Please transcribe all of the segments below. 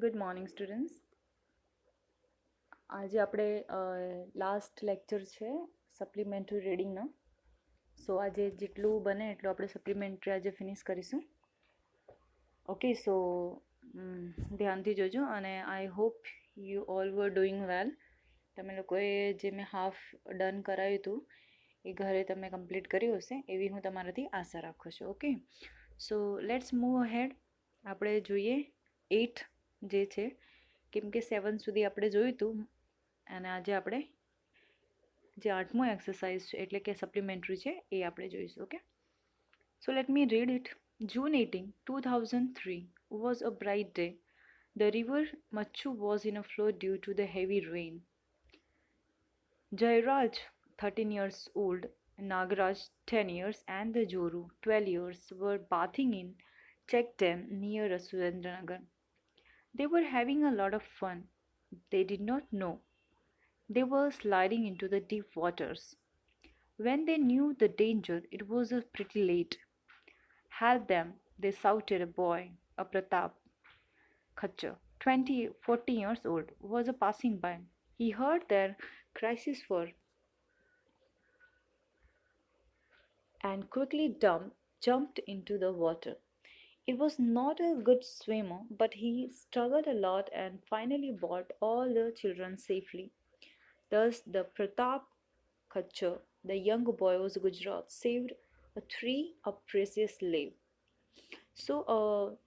Good morning students. આજે આપણે last lecture છે સપ્લિમેન્ટરી રીડિંગનો. સો આજે જેટલું બને એટલું આપણે સપ્લિમેન્ટરી આજે ફિનિશ કરીશું. ઓકે, સો ધ્યાનથી જોજો અને I hope you all were doing વેલ. તમે લોકોએ જે મેં હાફ ડન કરાવ્યું હતું એ ઘરે તમે કમ્પ્લીટ કર્યું હશે એવી હું તમારાથી આશા રાખું છું. Okay, so let's move ahead. આપણે જોઈએ 8 જે છે, કેમ કે 7 સુધી આપણે જોયું હતું અને આજે આપણે જે 8મો એક્સરસાઇઝ છે એટલે કે સપ્લિમેન્ટરી છે એ આપણે જોઈશું. Okay, so let me read it. June 18, 2003 was a bright day. The river Machu was in a flood due to the heavy rain. Jairaj, 13 years old, Nagaraj, 10 years, and the Joru, 12 years, were bathing in Check Dam near Surendranagar. They were having a lot of fun. They did not know they were sliding into the deep waters. When they knew the danger, it was pretty late. Help them, they shouted. A boy, a Pratap Khachar, 40 years old, was passing by. He heard their cries for and quickly jumped into the water. He was not a good swimmer, but he struggled a lot and finally brought all the children safely. Thus, the Pratap Khachar, the young boy of Gujarat, saved a precious life. So,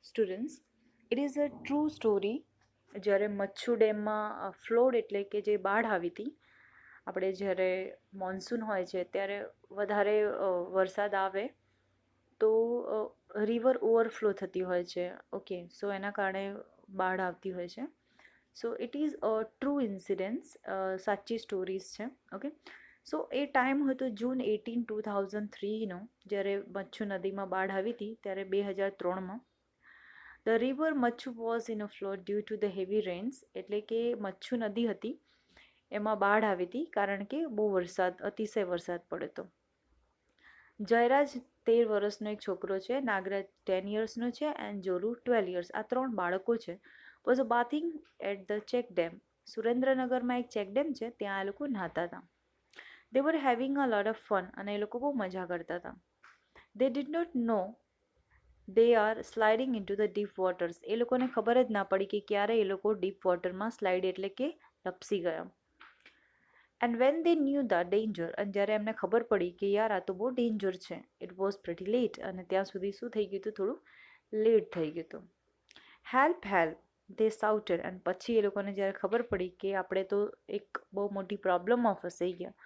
students, it is a true story. જ્યારે મચ્છુ ડેમમાં flood એટલે કે જે બાઢ આવી હતી, આપણે જ્યારે monsoon હોય છે ત્યારે વધારે વરસાદ આવે તો રિવર ઓવરફ્લો થતી હોય છે. ઓકે, સો એના કારણે બાઢ આવતી હોય છે. So it is a true incidence, સાચી સ્ટોરીઝ છે. ઓકે, સો એ ટાઈમ હતો જૂન 18, 2003નો, જ્યારે મચ્છુ નદીમાં બાઢ આવી હતી ત્યારે 2003માં. The river Machchhu was in a flood due to the heavy rains, એટલે કે મચ્છુ નદી હતી એમાં બાઢ આવી હતી કારણ કે બહુ અતિશય વરસાદ પડ્યો હતો. જયરાજ 13 વર્ષનો એક છોકરો છે, નાગરાજ 10 યર્સનો છે એન્ડ જોરુ 12 યર્સ, આ 3 બાળકો છે. Was bathing at the check dam. સુરેન્દ્રનગરમાં એક ચેક ડેમ છે, ત્યાં આ લોકો નહાતા હતા. They were having a lot of fun, અને એ લોકો બહુ મજા કરતા હતા. They did not know they are sliding into the deep waters. એ લોકોને ખબર જ ના પડી કે ક્યારે એ લોકો ડીપ વોટરમાં સ્લાઇડ એટલે કે લપસી ગયા. And when they new the danger, અને જ્યારે એમને ખબર પડી કે યાર આ તો બહુ ડેન્જર છે, ઇટ વોઝ પ્રિટી લેટ, અને ત્યાં સુધી શું થઈ ગયું હતું, થોડું લેટ થઈ ગયું હતું. હેલ્પ હેલ્પ દે સાઉટેડ, અને પછી એ લોકોને જ્યારે ખબર પડી કે આપણે તો એક બહુ મોટી પ્રોબ્લમમાં ફસાઈ ગયા,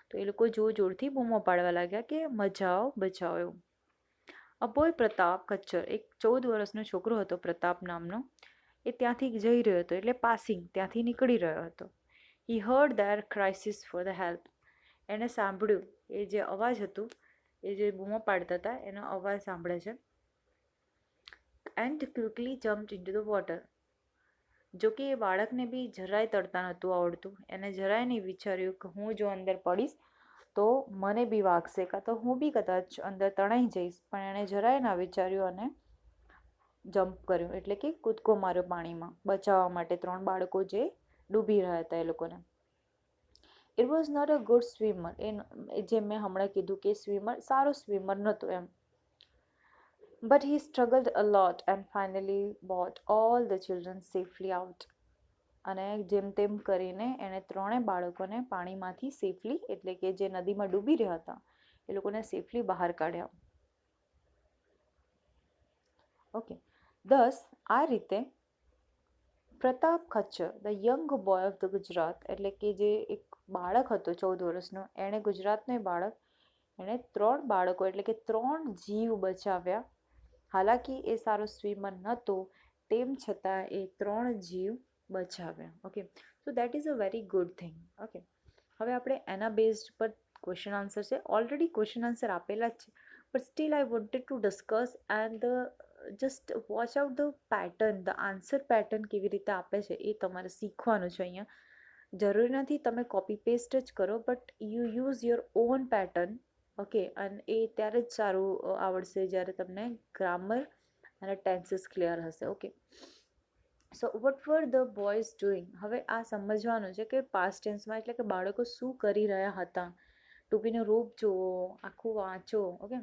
તો એ લોકો જોર જોરથી બૂમો પાડવા લાગ્યા કે બચાવો બચાવો એવું. અ બોય પ્રતાપ કચ્છર, એક 14 વર્ષનો છોકરો હતો પ્રતાપ નામનો, એ ત્યાંથી જઈ રહ્યો હતો એટલે પાસિંગ ત્યાંથી નીકળી રહ્યો હતો. He heard their cries for the help. એણે સાંભળ્યું, એ જે અવાજ હતું, એ જે બૂમો પાડતા હતા એનો અવાજ સાંભળે છે. And quickly jumped into the water. જો કે એ બાળકને બી જરાય તરતા નહોતું આવડતું. એને જરાય નહીં વિચાર્યું કે હું જો અંદર પડીશ તો મને બી વાગશે, કાં તો હું બી કદાચ અંદર તણાઈ જઈશ, પણ એણે જરાય ના વિચાર્યું અને જમ્પ કર્યું એટલે કે કૂદકો માર્યો પાણીમાં બચાવવા માટે 3 બાળકો જે ડૂબી રહ્યા હતા એ લોકોને. It was not a good swimmer. જે મેં હમણાં કીધું કે સારો સ્વિમર નહોતો એમ. But he struggled a lot and finally brought all the children safely out. અને જેમ તેમ કરીને એણે 3 બાળકોને પાણીમાંથી સેફલી એટલે કે જે નદીમાં ડૂબી રહ્યા હતા એ લોકોને સેફલી બહાર કાઢ્યા. ઓકે, દસ આ રીતે Pratap Khachar, the young boy of the Gujarat, એટલે કે જે એક બાળક હતો 14 વર્ષનો, એણે ગુજરાતનો બાળક, એણે 3 બાળકો એટલે કે 3 જીવ બચાવ્યા. હાલાકી એ સારો સ્વિમર નહોતો, તેમ છતાં એ 3 જીવ બચાવ્યા. Okay, so that is a very good thing. Okay, હવે આપણે એના બેઝડ પર ક્વેશ્ચન આન્સર છે, ઓલરેડી ક્વેશ્ચન આન્સર આપેલા જ છે, but still I wanted to discuss and just watch out the pattern, the answer pattern કેવી રીતે આપે છે એ તમારે શીખવાનું છે. અહીંયા જરૂરી નથી તમે કોપી પેસ્ટ જ કરો, but you use your own pattern. Okay, અને એ ત્યારે જ સારું આવડશે જ્યારે તમને ગ્રામર અને ટેન્સીસ ક્લિયર હશે. Okay, so vote were the boys doing? હવે આ સમજવાનું છે કે પાસ્ટ ટેન્સમાં એટલે કે બાળકો શું કરી રહ્યા હતા. ટોપીનો રૂપ જુઓ, આખું વાંચો. ઓકે,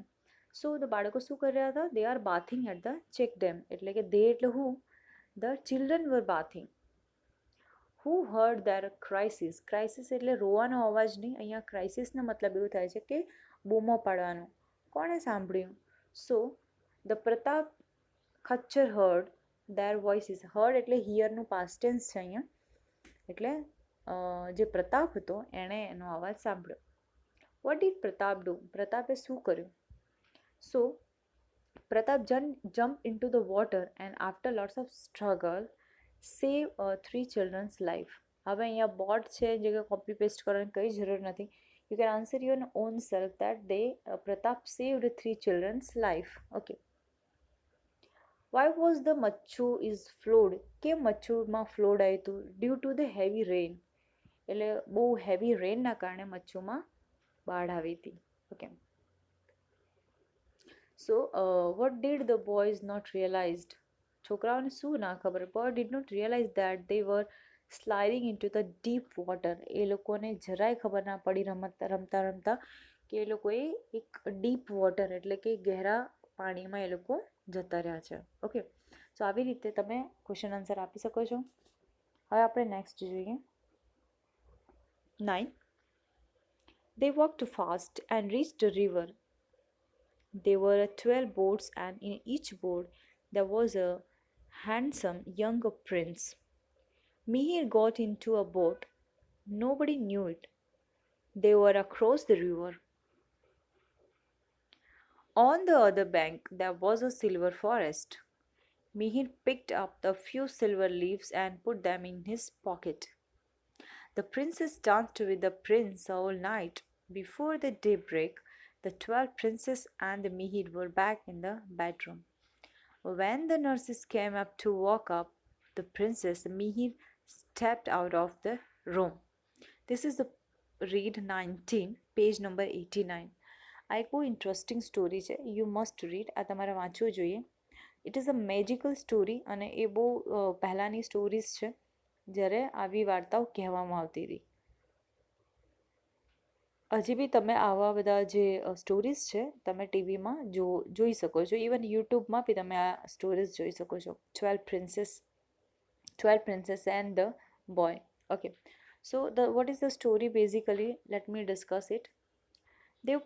સો ધ બાળકો શું કરી રહ્યા હતા? They are bathing at the check dam. એટલે કે દે એટલે હું? The children were bathing. Who heard their crisis? Crisis એટલે રોવાનો અવાજ નહીં, અહીંયા ક્રાઇસિસનો મતલબ એવું થાય છે કે બૂમો પાડવાનું. કોણે સાંભળ્યું? So the Pratap Khachar heard their voices. Heard એટલે હિયરનું પાસ્ટ ટેન્સ છે અહીંયા, એટલે જે પ્રતાપ હતો એણે એનો અવાજ સાંભળ્યો. What did Pratap do? પ્રતાપે શું કર્યું? So Pratap jump into the water and after lots of struggle save 3 children's life. હવે અહીંયા બોટ છે જે કે કોપી પેસ્ટ કરવાની કંઈ જરૂર નથી. You can answer your own self that they Pratap saved 3 children's life. Okay, why was the Machchhu is flood? કેમ મચ્છુમાં ફ્લોડ આવ્યું હતું? Due to the heavy rain. એટલે બહુ હેવી રેનના કારણે મચ્છુમાં બાઢ આવી હતી. Okay, so what did the boys not realized? છોકરાઓને શું ના ખબર? Boy did not realize that they were sliding into the deep water. એ લોકોને જરાય ખબર ના પડી રમતા રમતા કે એ લોકોએ એક ડીપ વોટર એટલે કે ગહેરા પાણીમાં એ લોકો જતા રહ્યા છે. ઓકે, સો આવી રીતે તમે ક્વેશ્ચન આન્સર આપી શકો છો. હવે આપણે નેક્સ્ટ જોઈએ. 9. They walked fast and reached a river. There were 12 boats, and in each boat there was a handsome young prince. Mihir got into a boat. Nobody knew it. They were across the river. On the other bank there was a silver forest. Mihir picked up the few silver leaves and put them in his pocket. The princess danced with the prince all night. Before the daybreak, the 12 princes and the Mihir were back in the bedroom. When the nurses came up to walk up the princess, Mihir stepped out of the room. This is the read 19, page number 89. આ એક બહુ interesting story છે. You must read. આ તમારે વાંચવું જોઈએ. It is a magical story અને એ બહુ પહેલાંની સ્ટોરીઝ છે જ્યારે આવી વાર્તાઓ કહેવામાં આવતી હતી. હજી બી તમે આવા બધા જે સ્ટોરીઝ છે તમે ટીવીમાં જોઈ શકો છો. ઇવન યુટ્યુબમાં બી તમે આ સ્ટોરીઝ જોઈ શકો છો. 12 princess and the boy. Okay, so what is the story basically? Let me discuss it. They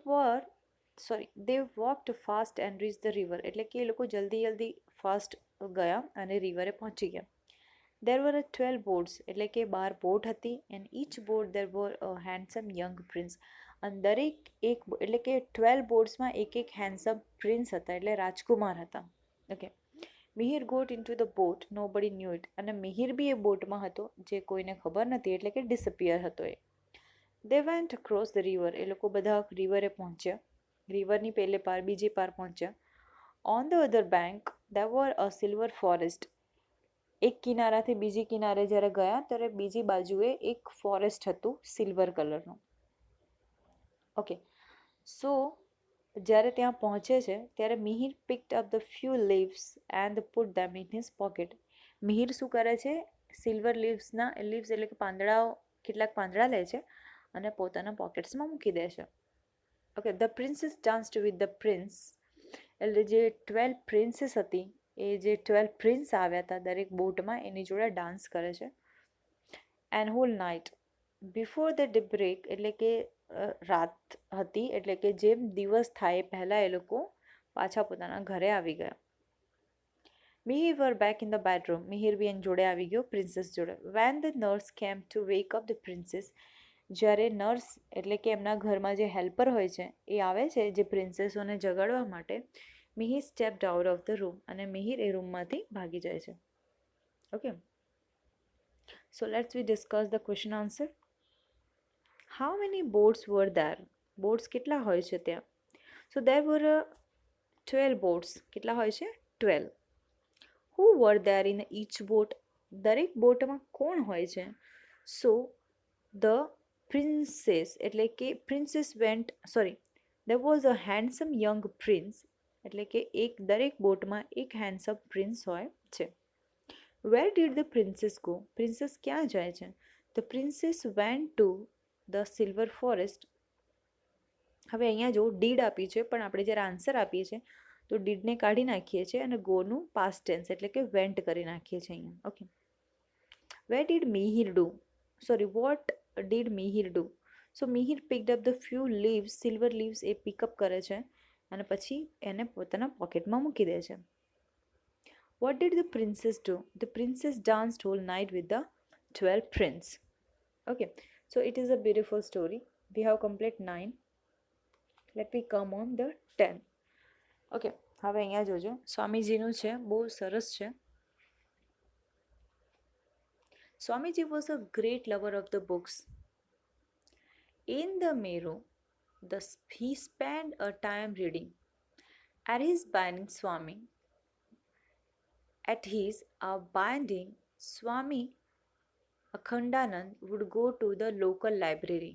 walked fast and reached the river. એટલે કે એ લોકો જલ્દી ફાસ્ટ ગયા અને રિવરે પહોંચી ગયા. There were 12 boats, એટલે કે 12 બોટ હતી. And each boat there were a handsome young prince. અને દરેક એક એટલે કે 12 બોટ્સમાં એક હેન્ડસમ પ્રિન્સ હતા, એટલે રાજકુમાર હતા. Okay, Mihir got into the boat. Nobody knew it. અને મિહિર બી એ બોટમાં હતો જે કોઈને ખબર નથી, એટલે કે ડિસઅપિયર હતો એ. દે વેન્ટ અક્રોસ ધ રિવર. એ લોકો બધા રિવરે પહોંચ્યા. રિવરની પહેલે પાર બીજી પાર પહોંચ્યા. On the other bank there were a silver forest. એક કિનારાથી બીજી કિનારે જ્યારે ગયા ત્યારે બીજી બાજુએ એક ફોરેસ્ટ હતું સિલ્વર કલરનું. ઓકે, સો જ્યારે ત્યાં પહોંચે છે ત્યારે Mihir picked up the few leaves and put them in his pocket. Mihir શું કરે છે? સિલ્વર લીવ્સ એટલે કે કેટલાક પાંદડા લે છે અને પોતાના પોકેટ્સમાં મૂકી દે છે. Okay, the princess danced with the prince. એટલે જે 12 પ્રિન્સેસ હતી એ જે 12 પ્રિન્સ આવ્યા હતા દરેક બોટમાં એની જોડે ડાન્સ કરે છે. And whole night before the daybreak એટલે કે રાત હતી, એટલે કે જેમ દિવસ થાય પહેલાં એ લોકો પાછા પોતાના ઘરે આવી ગયા. Mihir were back in the bedroom. Mihir બી એની જોડે આવી ગયો પ્રિન્સેસ જોડે. When the nurse came to wake up the princess. જ્યારે નર્સ એટલે કે એમના ઘરમાં જે હેલ્પર હોય છે એ આવે છે જે પ્રિન્સેસોને જગાડવા માટે, Mihir stepped out of the room. અને મિહિર એ રૂમમાંથી ભાગી જાય છે. Okay, so let's we discuss the question answer. How many boats were there? Boats કેટલા હોય છે ત્યાં? So there were 12 boats. કેટલા હોય છે? 12. Who were there in each boat? દરેક બોટમાં કોણ હોય છે? સો ધ પ્રિન્સેસ એટલે કે princess there was a handsome young prince એટલે કે દરેક બોટમાં એક હેન્ડસમ પ્રિન્સ હોય છે. Where did the princess go? Princess ક્યાં જાય છે? The princess went to the silver forest. હવે અહીંયા જો ડીડ આપી છે, પણ આપણે જ્યારે આન્સર આપીએ છીએ તો ડીડને કાઢી નાખીએ છીએ અને ગોનું પાસ્ટ ટેન્સ એટલે કે વેન્ટ કરી નાખીએ છીએ અહીંયા. Okay. Where did Mihir do? Sorry, what did Mihir do? So Mihir picked up the few leaves, silver leaves એ પિકઅપ કરે છે અને પછી એને પોતાના પોકેટમાં મૂકી દે છે. What did the princess do? The princess danced whole night with the 12 princes. Okay, so it is a beautiful story. We have complete 9. Let me come on the 10. Okay, હવે અહીંયા જોજો, સ્વામીજીનું છે, બહુ સરસ છે. Swamiji was a great lover of the books. In the Meru, he spent a time reading. At his binding, Swami Akhandanand would go to the local library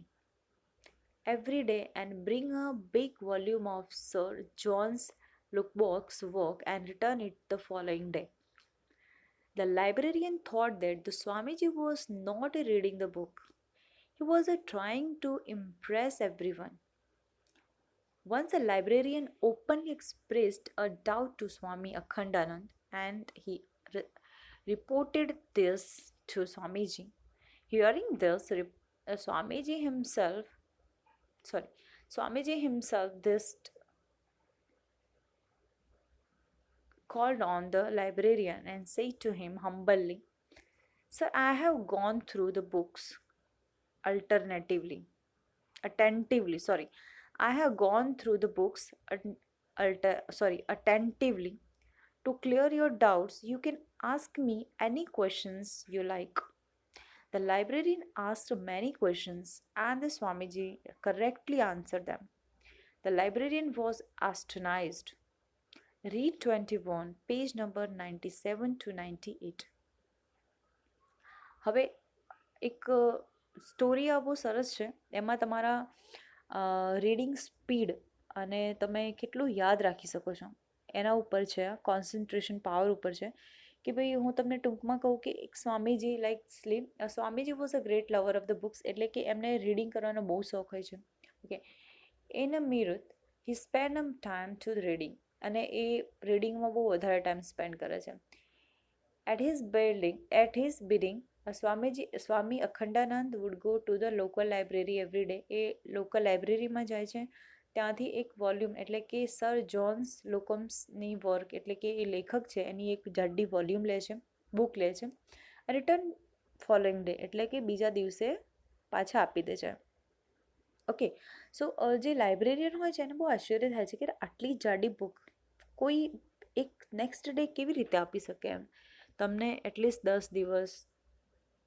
every day and bring a big volume of Sir John's Lubbock's work and return it the following day. The librarian thought that the Swamiji was not reading the book. He was trying to impress everyone. Once a librarian openly expressed a doubt to Swami Akhandanand and he reported this to Swamiji. Hearing this, Swamiji himself this called on the librarian and said to him humbly, "Sir, I have gone through the books attentively. I have gone through the books attentively. To clear your doubts, you can ask me any questions you like." The librarian asked many questions and the Swamiji correctly answered them. The librarian was astonished. Read 21, page number 97 to 98. હવે એક story આ બહુ સરસ છે. એમાં તમારા reading speed અને તમે કેટલું યાદ રાખી શકો છો એના ઉપર છે, આ કોન્સન્ટ્રેશન પાવર ઉપર છે. કે ભાઈ હું તમને ટૂંકમાં કહું કે એક Swamiji Swamiji was a great lover of the books, એટલે કે એમને રીડિંગ કરવાનો બહુ શોખ હોય છે. Okay. In a Meerut he spend a time to reading, અને એ રીડિંગમાં બહુ વધારે ટાઈમ સ્પેન્ડ કરે છે. At his bidding Swami Akhandanand would go to the local library every day. એ લોકલ લાઇબ્રેરીમાં જાય છે, ત્યાંથી એક વોલ્યુમ એટલે કે સર જોન્સ લોકમ્સની વર્ક એટલે કે એ લેખક છે એની એક જાડી વોલ્યુમ લે છે, બુક લે છે. રિટર્ન ફોલોઈંગ ડે એટલે કે બીજા દિવસે પાછા આપી દે છે. ઓકે. સો જે લાઇબ્રેરિયન હોય છે એને બહુ આશ્ચર્ય થાય છે કે આટલી જાડી બુક કોઈ એક નેક્સ્ટ ડે કેવી રીતે આપી શકે. એમ તમને એટલીસ્ટ 10 દિવસ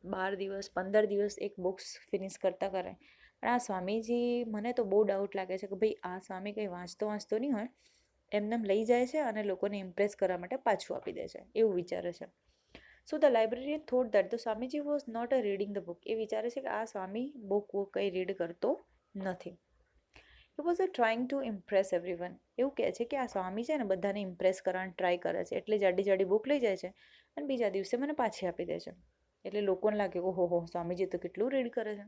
12 દિવસ 15 દિવસ એક બુક્સ ફિનિશ કરતા કરાય. પણ આ સ્વામીજી, મને તો બહુ ડાઉટ લાગે છે કે ભાઈ આ સ્વામી કંઈ વાંચતો નહીં હોય, એમને લઈ જાય છે અને લોકોને ઇમ્પ્રેસ કરવા માટે પાછું આપી દે છે, એવું વિચારે છે. So the librarian thought that the Swamiji was not a reading the book. એ વિચારે છે કે આ સ્વામી બુક કંઈ રીડ કરતો નથી. He was trying to Impress everyone. એવું કહે છે કે આ સ્વામી છે ને બધાને ઇમ્પ્રેસ કરવાનું ટ્રાય કરે છે, એટલે જાડી બુક લઈ જાય છે અને બીજા દિવસે મને પાછી આપી દે છે. એટલે લોકોને લાગે ઓહો સ્વામીજી તો કેટલું રીડ કરે છે.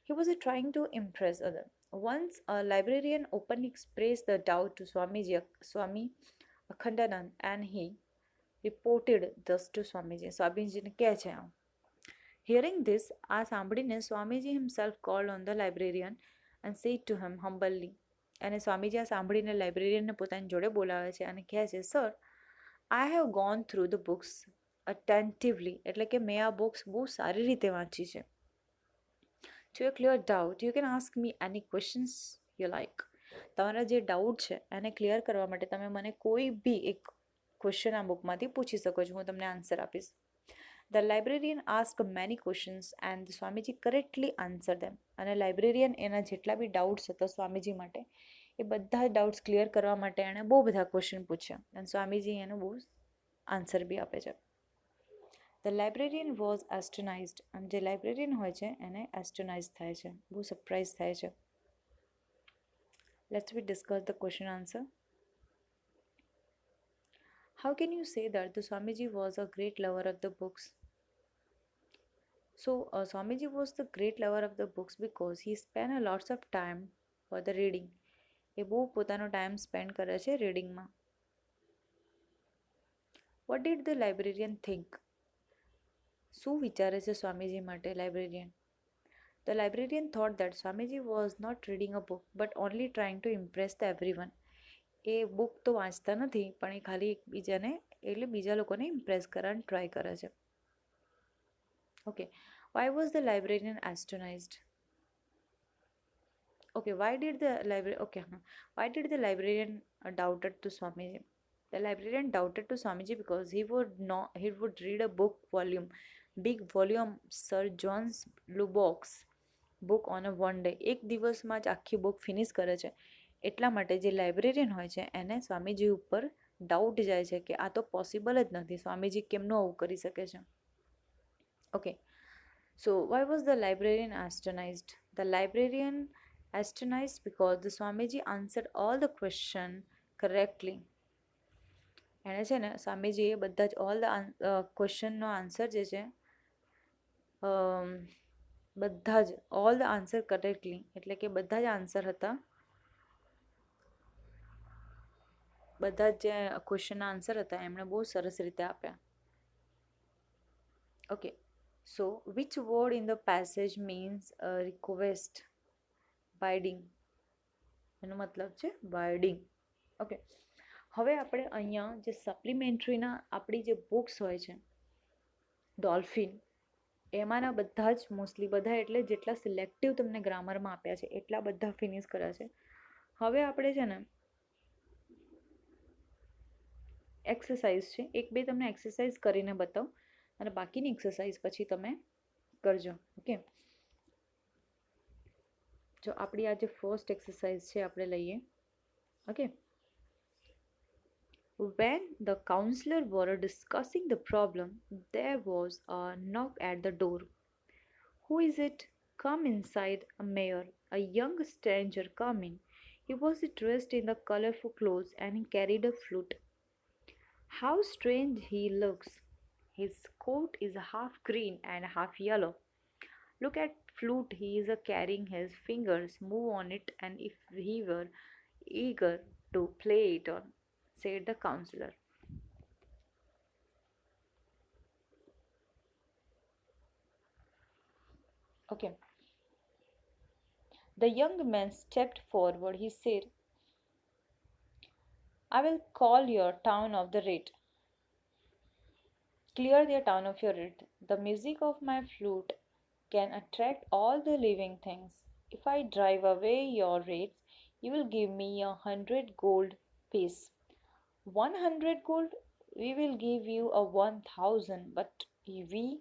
He was trying to impress others. Once a librarian openly expressed the doubt to Swami Akhandanand and he reported this to Swamiji. સ્વામીજીને કહે છે આમ. Hearing this, આ સાંભળીને Swamiji himself called on the librarian and said to him humbly. અને સ્વામીજી આ સાંભળીને લાઇબ્રેરિયનને પોતાની જોડે બોલાવે છે અને કહે છે, sir, I have gone through the books attentively, એટલે કે મેં આ બુક્સ બહુ સારી રીતે વાંચી છે. To a clear doubt, you can ask me any questions you like. તમારા જે ડાઉટ છે એને ક્લિયર કરવા માટે તમે મને કોઈ બી એક ક્વેશ્ચન આ બુકમાંથી પૂછી શકો છો, હું તમને આન્સર આપીશ. The librarian asked many questions and the Swamiji correctly answered them. અને લાઇબ્રેરિયન એના જેટલા બી ડાઉટ્સ હતા સ્વામીજી માટે એ બધા ડાઉટ્સ ક્લિયર કરવા માટે એણે બહુ બધા ક્વેશ્ચન પૂછ્યા અને સ્વામીજી એનો બહુ આન્સર બી આપે છે. The librarian was astonished. અને જે લાઇબ્રેરિયન હોય છે એને એસ્ટોનાઇઝ થાય છે, બહુ સરપ્રાઇઝ થાય છે. Let's we discuss the question answer. How can you say that the Swamiji was a great lover of the books? So, Swamiji was the great lover of the books because he spent a lots of time for the reading. એ બહુ પોતાનો time spend કરે છે રીડિંગમાં. What did the librarian think? શું વિચારે છે સ્વામીજી માટે librarian? The librarian thought that Swamiji was not reading a book but only trying to impress the everyone. A book તો વાંચતા નથી પણ એ ખાલી એકબીજાને એટલે બીજા લોકોને ઇમ્પ્રેસ કરવાની ટ્રાય કરે છે. Okay, why was the librarian astonished? Okay, why did the librarian doubted to Swamiji? The librarian doubted to Swamiji because he would read a big volume, Sir John's Lubbock's book on a one day. એક દિવસમાં જ આખી book finish કરે છે. એટલા માટે જે librarian હોય છે એને સ્વામીજી ઉપર ડાઉટ જાય છે કે આ તો પોસિબલ જ નથી, સ્વામીજી કેમનું આવું કરી શકે છે. Okay, so why was the librarian astonished? The librarian astonished because the Swamiji answered all the question correctly. એણે છે ને સ્વામીજીએ બધા જ ઓલ ધ ક્વેશ્ચનનો આન્સર જે છે બધા જ ઓલ ધ આન્સર કરેક્ટલી એટલે કે બધા જ આન્સર હતા, બધા જ જે ક્વેશ્ચનના આન્સર હતા એમણે બહુ સરસ રીતે આપ્યા. Okay, so which word in the passage means request? Binding, એનો મતલબ છે બાઇડિંગ. ઓકે, હવે આપણે અહીંયા જે સપ્લિમેન્ટરીના આપણી જે બુક્સ હોય છે ડોલ્ફિન, એમાંના બધા જ મોસ્ટલી બધા એટલે જેટલા સિલેક્ટિવ તમને ગ્રામરમાં આપ્યા છે એટલા બધા ફિનિશ કર્યા છે. હવે આપણે છે ને એક્સરસાઇઝ છે, એક બે તમને એક્સરસાઇઝ કરીને બતાવું અને બાકીની એક્સરસાઇઝ પછી તમે કરજો. ઓકે, જો આપણી આ જે ફર્સ્ટ એક્સરસાઇઝ છે આપણે લઈએ. Okay, when the counselor were discussing the problem, there was a knock at the door. Who is it? Come inside, a mayor, a young stranger coming. He was dressed in the colorful clothes and he carried a flute. How strange he looks! His coat is half green and half yellow. Look at flute he is carrying. His fingers move on it, and if he were eager to play it on, said the counselor. Okay. The young man stepped forward. He said, I will call your town of the red. Clear the town of your red. The music of my flute can attract all the living things. If I drive away your reds, you will give me 100 gold piece. 100 gold? We will give you a 1,000, but we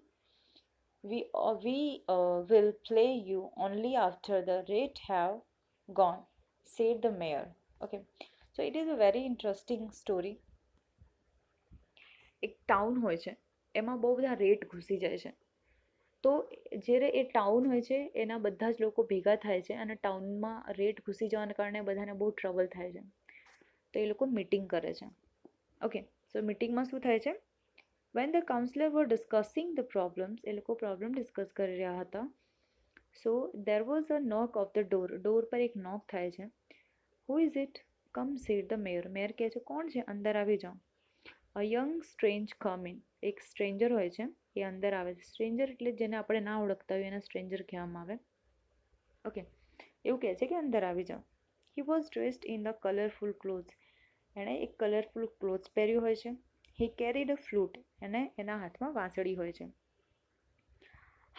will play you only after the reds have gone, said the mayor. Okay, so it is a very interesting story. એક town હોય છે એમાં બહુ બધા rate ઘૂસી જાય છે, તો જ્યારે એ ટાઉન હોય છે એના બધા જ લોકો ભેગા થાય છે અને ટાઉનમાં રેટ ઘૂસી જવાના કારણે બધાને બહુ ટ્રબલ થાય છે, તો એ લોકો મિટિંગ કરે છે. ઓકે, સો મિટિંગમાં શું થાય છે? When the counsellor were discussing the problems, એ લોકો પ્રોબ્લેમ ડિસ્કસ કરી રહ્યા હતા. So there was a knock of the door, door પર એક નોક થાય છે. Who is it? Come said the mayor, mayor કહે છે કોણ છે, અંદર આવી જાઓ. A young strange come in, એક સ્ટ્રેન્જર હોય છે એ અંદર આવે છે. સ્ટ્રેન્જર એટલે જેને આપણે ના ઓળખતા હોય એને સ્ટ્રેન્જર કહેવામાં આવે. ઓકે, એવું કહે છે કે અંદર આવી જાઓ. He was dressed in the colourful clothes, એણે એક કલરફુલ ક્લોથ્સ પહેર્યું હોય છે. હી કેરીડ અ ફ્લૂટ, એને એના હાથમાં વાંસળી હોય છે.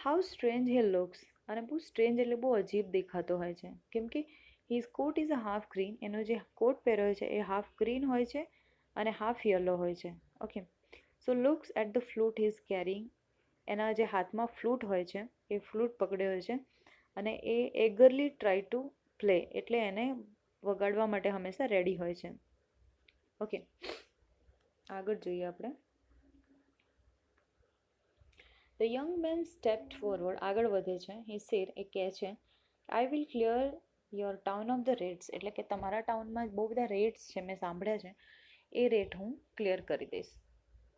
હાઉ સ્ટ્રેન્જ હી લુક્સ, અને બહુ સ્ટ્રેન્જ એટલે બહુ અજીબ દેખાતો હોય છે, કેમ કે his coat is a half green, એનો જે કોટ પહેર્યો હોય છે એ હાફ ગ્રીન હોય છે અને હાફ યલો હોય છે. Okay, so looks at the flute he is carrying, એના જે હાથમાં ફ્લૂટ હોય છે એ ફ્લૂટ પકડ્યો હોય છે અને એ એગરલી ટ્રાય ટુ પ્લે, એટલે એને વગાડવા માટે હંમેશા રેડી હોય છે. ઓકે, આગળ જોઈએ આપણે. The young man stepped forward, આગળ વધે છે. હી સેડ, એ કહે છે, I will clear your town of the rats, એટલે કે તમારા ટાઉનમાં બહુ બધા રેડ્સ છે મેં સાંભળ્યા છે, એ રેટ હું ક્લિયર કરી દઈશ.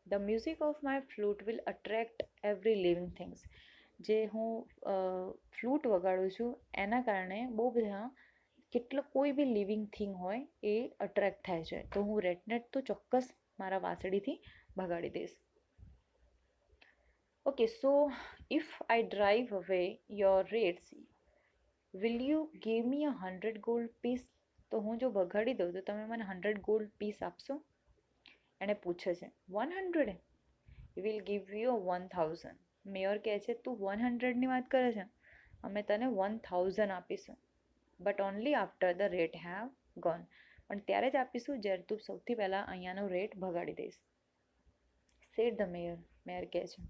The music of my flute will attract every living things. જે હું ફ્લૂટ વગાડું છું એના કારણે બહુ બધા કોઈ બી લિવિંગ થિંગ હોય એ અટ્રેક્ટ થાય છે. તો હું રેટને તો ચોક્કસ મારા વાંસળીથી ભગાડી દઈશ. Okay, so if I drive away your rats will you give me 100 gold piece. તો હું જો ભગાડી દઉં તો તમે મને 100 ગોલ્ડ પીસ આપશો? એણે પૂછે છે 100. Will give you 1000. મેયર કહે છે તું 100ની વાત કરે છે, અમે તને 1000 આપીશું, but only after the rat have gone. પણ ત્યારે જ આપીશું જ્યારે તું સૌથી પહેલાં અહીંયાનો રેટ ભગાડી દઈશ. Sad the mayor. મેયર કહે છે.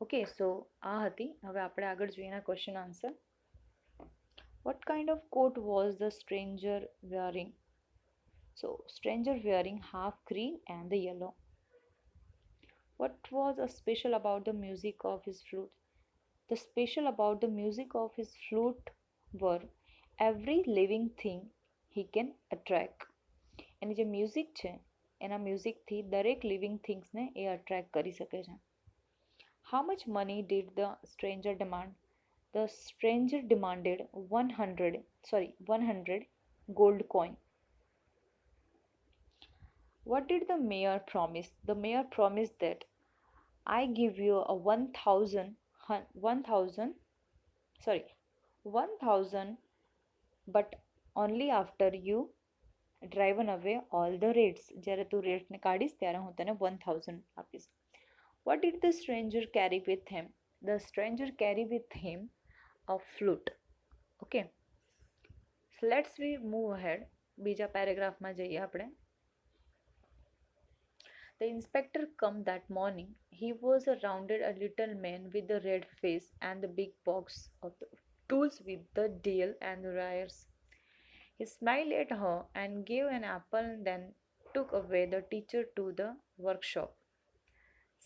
ઓકે, સો આ હતી. હવે આપણે આગળ જોઈએ એના question answer. What kind of coat was the stranger wearing? So stranger wearing half green and the yellow. What was special about the music of his flute? The special about the music of his flute were every living thing he can attract. એની જે music છે એના મ્યુઝિકથી દરેક living થિંગ્સને એ attract કરી શકે છે. How much money did the stranger demand? The stranger demanded 100 gold coin. What did the mayor promise? The mayor promised that I give you a 1000, but only after you driven away all the rates. જ્યારે તું રેટને કાઢીશ ત્યારે હું તને 1000 આપીશ. What did the stranger carry with him? The stranger carry with him a flute. Okay. So let's we move ahead. બીજા પેરેગ્રાફમાં જઈએ આપણે. The inspector come that morning. He was a rounded a little man with a red face and the big box of the tools with the deal and the wires. He smiled at her and gave an apple and then took away the teacher to the workshop.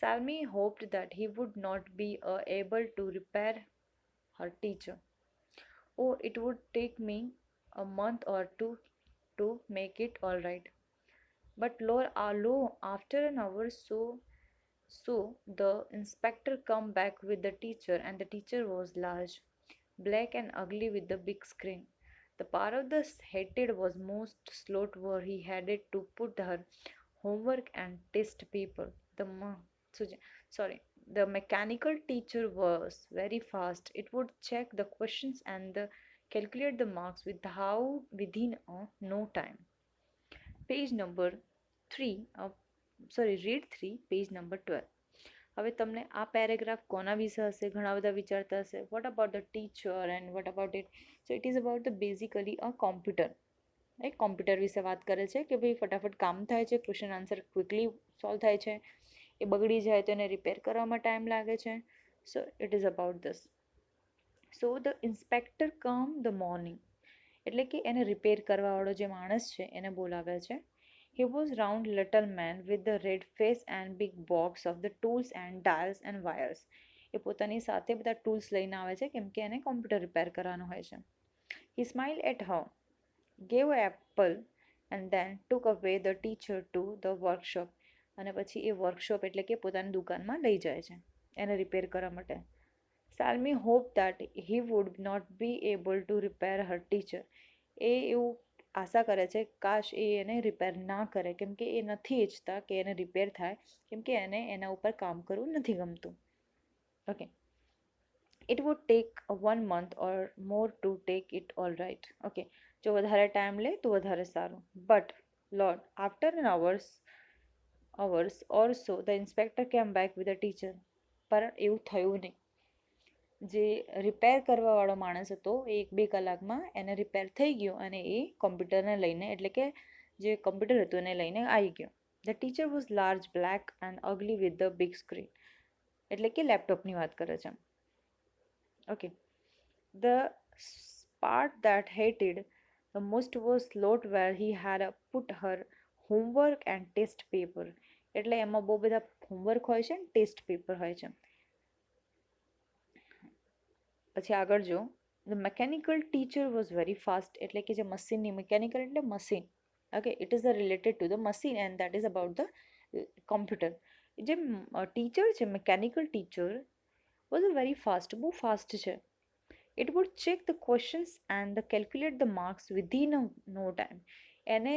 Salmi hoped that he would not be able to repair her teacher. Oh, it would take me a month or two to make it all right. But lo, after an hour so the inspector come back with the teacher, and the teacher was large, black and ugly with the big screen. The part of the hated was most slot where he had to put her homework and test paper. The mechanical teacher was very fast. It would check the questions and calculate the marks within no time. Page number 3, read 3, page number 12. હવે તમને આ paragraph કોના વિશે હશે? ઘણા બધા વિચારતા હશે what about the teacher and what about it. So it is about the basically a computer. એક કોમ્પ્યુટર વિશે વાત કરે છે કે ભાઈ ફટાફટ કામ થાય છે, ક્વેશ્ચન આન્સર ક્વિકલી સોલ્વ થાય છે, એ બગડી જાય તો એને રિપેર કરવામાં ટાઈમ લાગે છે. So it is about this. So the inspector come the morning, એટલે કે એને રિપેર કરવાવાળો જે માણસ છે એને બોલાવે છે. He was round little man with the red face and big box of the tools and dials and wires. એ પોતાની સાથે બધા ટૂલ્સ લઈને આવે છે કેમ કે એને કોમ્પ્યુટર રિપેર કરવાનું હોય છે. He smiled at her, gave an apple and then took away the teacher to the workshop. અને પછી એ વર્કશોપ એટલે કે પોતાની દુકાનમાં લઈ જાય છે એને રિપેર કરવા માટે. Salmi hoped that he would not be able to repair her teacher. એ એવું આશા કરે છે કાશ એ એને રિપેર ના કરે કેમ કે એ નથી ઈચ્છતા કે એને રિપેર થાય કેમ કે એને એના ઉપર કામ કરવું નથી ગમતું. Okay. It would take 1 month or more to take it all right. Okay. જો વધારે ટાઈમ લે તો વધારે સારું. But Lord, after an hours or so, the inspector came back with a teacher. પણ એવું થયું નહીં. જે રિપેર કરવાવાળો માણસ હતો એ 1-2 કલાકમાં એને રિપેર થઈ ગયો અને એ કોમ્પ્યુટરને લઈને એટલે કે જે કોમ્પ્યુટર હતું એને લઈને આવી ગયો. The teacher was large black and ugly with the big screen, એટલે કે લેપટોપની વાત કરે છે. Okay. The part that hated the most was slot where he had put her homework and test paper, એટલે એમાં બહુ બધા હોમવર્ક હોય છે ને ટેસ્ટ પેપર હોય છે. પછી આગળ જો the mechanical teacher was very fast, એટલે કે જે મશીનની મિકેનિકલ એટલે machine Okay, it is related to the machine and that is about the computer. જે ટીચર છે mechanical teacher was a very fast, બહુ ફાસ્ટ છે. It would check the questions and calculate the marks within no time. એને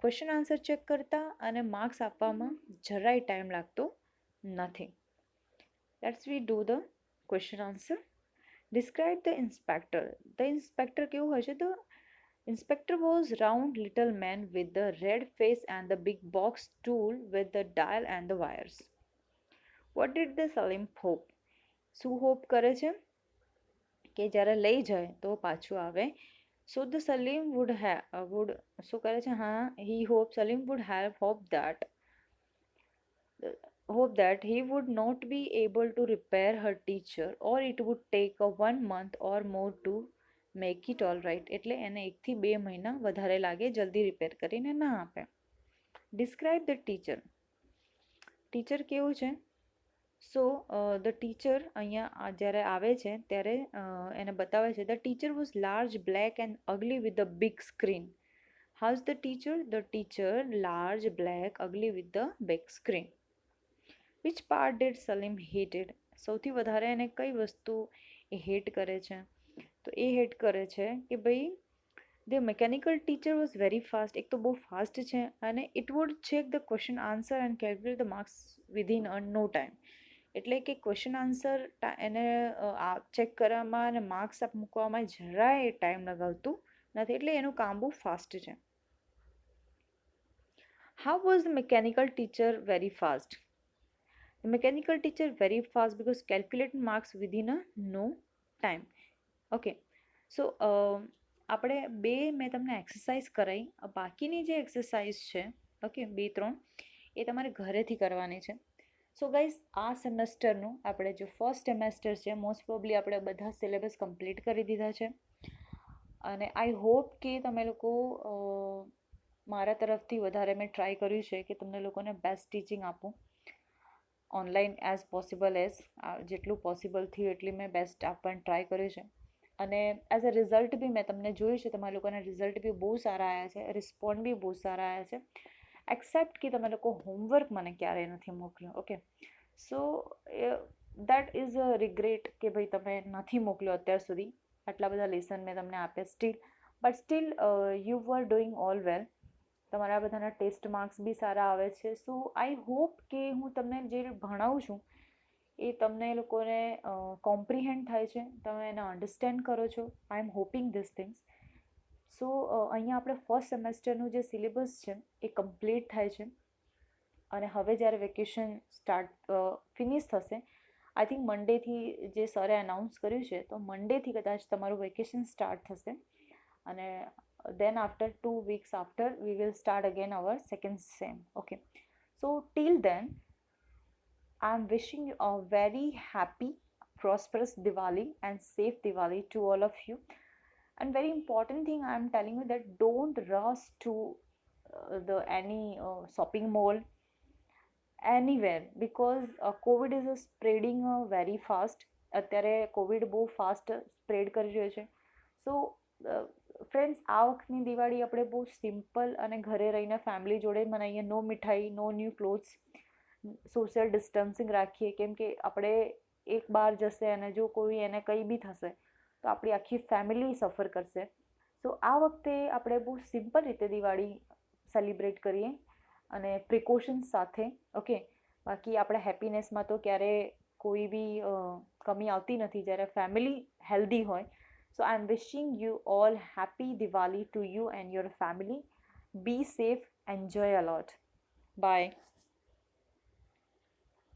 question answer check કરતા અને marks આપવામાં જરાય time લાગતો નથી. Let's we do the question answer. Describe the inspector. The inspector કેવું હોય છે? The inspector was round little man with the red face and the big box tool with the dial and the wires. What did the Salim hope? શું hope કરે છે? કે જ્યારે લઈ જાય તો પાછું આવે. So the Salim would શું કરે છે? હા, he hoped Salim would have hope that he would not be able to repair her teacher or it would take a 1 month or more to make it all right. એટલે એને 1 થી 2 મહિના વધારે લાગે જલ્દી રિપેર કરીને ના આપે. Describe the teacher. ટીચર કેવું છે? સો ધ ટીચર અહીંયા જ્યારે આવે છે ત્યારે એને બતાવે છે the teacher was large black and ugly with the big screen. How's the teacher? The teacher large black અગલી with the big screen. Which part did Salim hated? સૌથી વધારે એને કઈ વસ્તુ એ હેટ કરે છે? તો એ હેટ કરે છે કે ભાઈ the mechanical teacher was very fast. એક તો બહુ ફાસ્ટ છે અને it would check the question answer and calculate the marks within no time. એટલે કે ક્વેશ્ચન આન્સર એને ચેક કરવામાં અને માર્ક્સ મૂકવામાં જરાય ટાઈમ લગાવતું નથી. એટલે એનું કામ બહુ ફાસ્ટ છે. How was the mechanical teacher very fast? The mechanical teacher very fast because calculate marks within a no time. Okay, so આપણે મેં તમને એક્સરસાઇઝ કરાવી. બાકીની જે એક્સરસાઇઝ છે, ઓકે, 2-3 એ તમારે ઘરેથી કરવાની છે. સો ગાઈઝ, આ સેમેસ્ટરનું આપણે જો ફર્સ્ટ સેમેસ્ટર છે, મોસ્ટ પ્રોબલી આપણે બધા સિલેબસ કમ્પ્લીટ કરી દીધા છે અને આઈ હોપ કે તમે લોકો મારા તરફથી વધારે મેં ટ્રાય કર્યું છે કે તમને લોકોને બેસ્ટ ટીચિંગ આપું ઓનલાઈન એઝ પોસિબલ જેટલું પોસિબલ થયું એટલી મેં બેસ્ટ આપવાની ટ્રાય કર્યું છે. અને એઝ અ રિઝલ્ટ બી મેં તમને જોયું છે, તમારા લોકોના રિઝલ્ટ બી બહુ સારા આવ્યા છે, રિસ્પોન્ડ બી બહુ સારા આવ્યા છે. એક્સેપ્ટ કે તમે લોકો હોમવર્ક મને ક્યારેય નથી મોકલ્યો. Okay, so that is a regret કે ભાઈ તમે નથી મોકલ્યો અત્યાર સુધી. આટલા બધા લેસન મેં તમને આપ્યા but still you were doing all well. તમારા બધાના ટેસ્ટ માર્ક્સ બી સારા આવે છે. સો આઈ હોપ કે હું તમને જે ભણાવું છું એ તમને લોકોને કોમ્પ્રિહેન્ડ થાય છે, તમે એને અન્ડરસ્ટેન્ડ કરો છો. આઈ એમ હોપિંગ ધીસ થિંગ્સ. સો અહીંયા આપણે ફર્સ્ટ સેમેસ્ટરનું જે સિલેબસ છે એ કમ્પ્લીટ થાય છે અને હવે જ્યારે વેકેશન ફિનિશ થશે, આઈ થિંક મંડેથી જે સરે અનાઉન્સ કર્યું છે તો મંડેથી કદાચ તમારું વેકેશન સ્ટાર્ટ થશે અને then after 2 weeks after we will start again our second sem. Okay, so till then I'm wishing you a very happy prosperous Diwali and safe Diwali to all of you. And very important thing I'm telling you that don't rush to the any shopping mall anywhere because COVID is spreading very fast. અત્યારે Covid બહુ fast spread કરી રહ્યો છે. So friends, આ વખતની દિવાળી આપણે બહુ simple અને ઘરે રહીને ફેમિલી જોડે મનાવીએ. નો મીઠાઈ, નો ન્યૂ ક્લોથ્સ, સોશિયલ ડિસ્ટન્સિંગ રાખીએ. કેમ કે આપણે એક બહાર જશે અને જો કોઈ એને કંઈ બી થશે તો આપણી આખી ફેમિલી સફર કરશે. સો આ વખતે આપણે બહુ સિમ્પલ રીતે દિવાળી સેલિબ્રેટ કરીએ અને પ્રિકોશન્સ સાથે. ઓકે, બાકી આપણા હેપીનેસમાં તો ક્યારે કોઈ બી કમી આવતી નથી જ્યારે ફેમિલી હેલ્ધી હોય. So I'm wishing you all happy Diwali to you and your family. Be safe, enjoy a lot. Bye.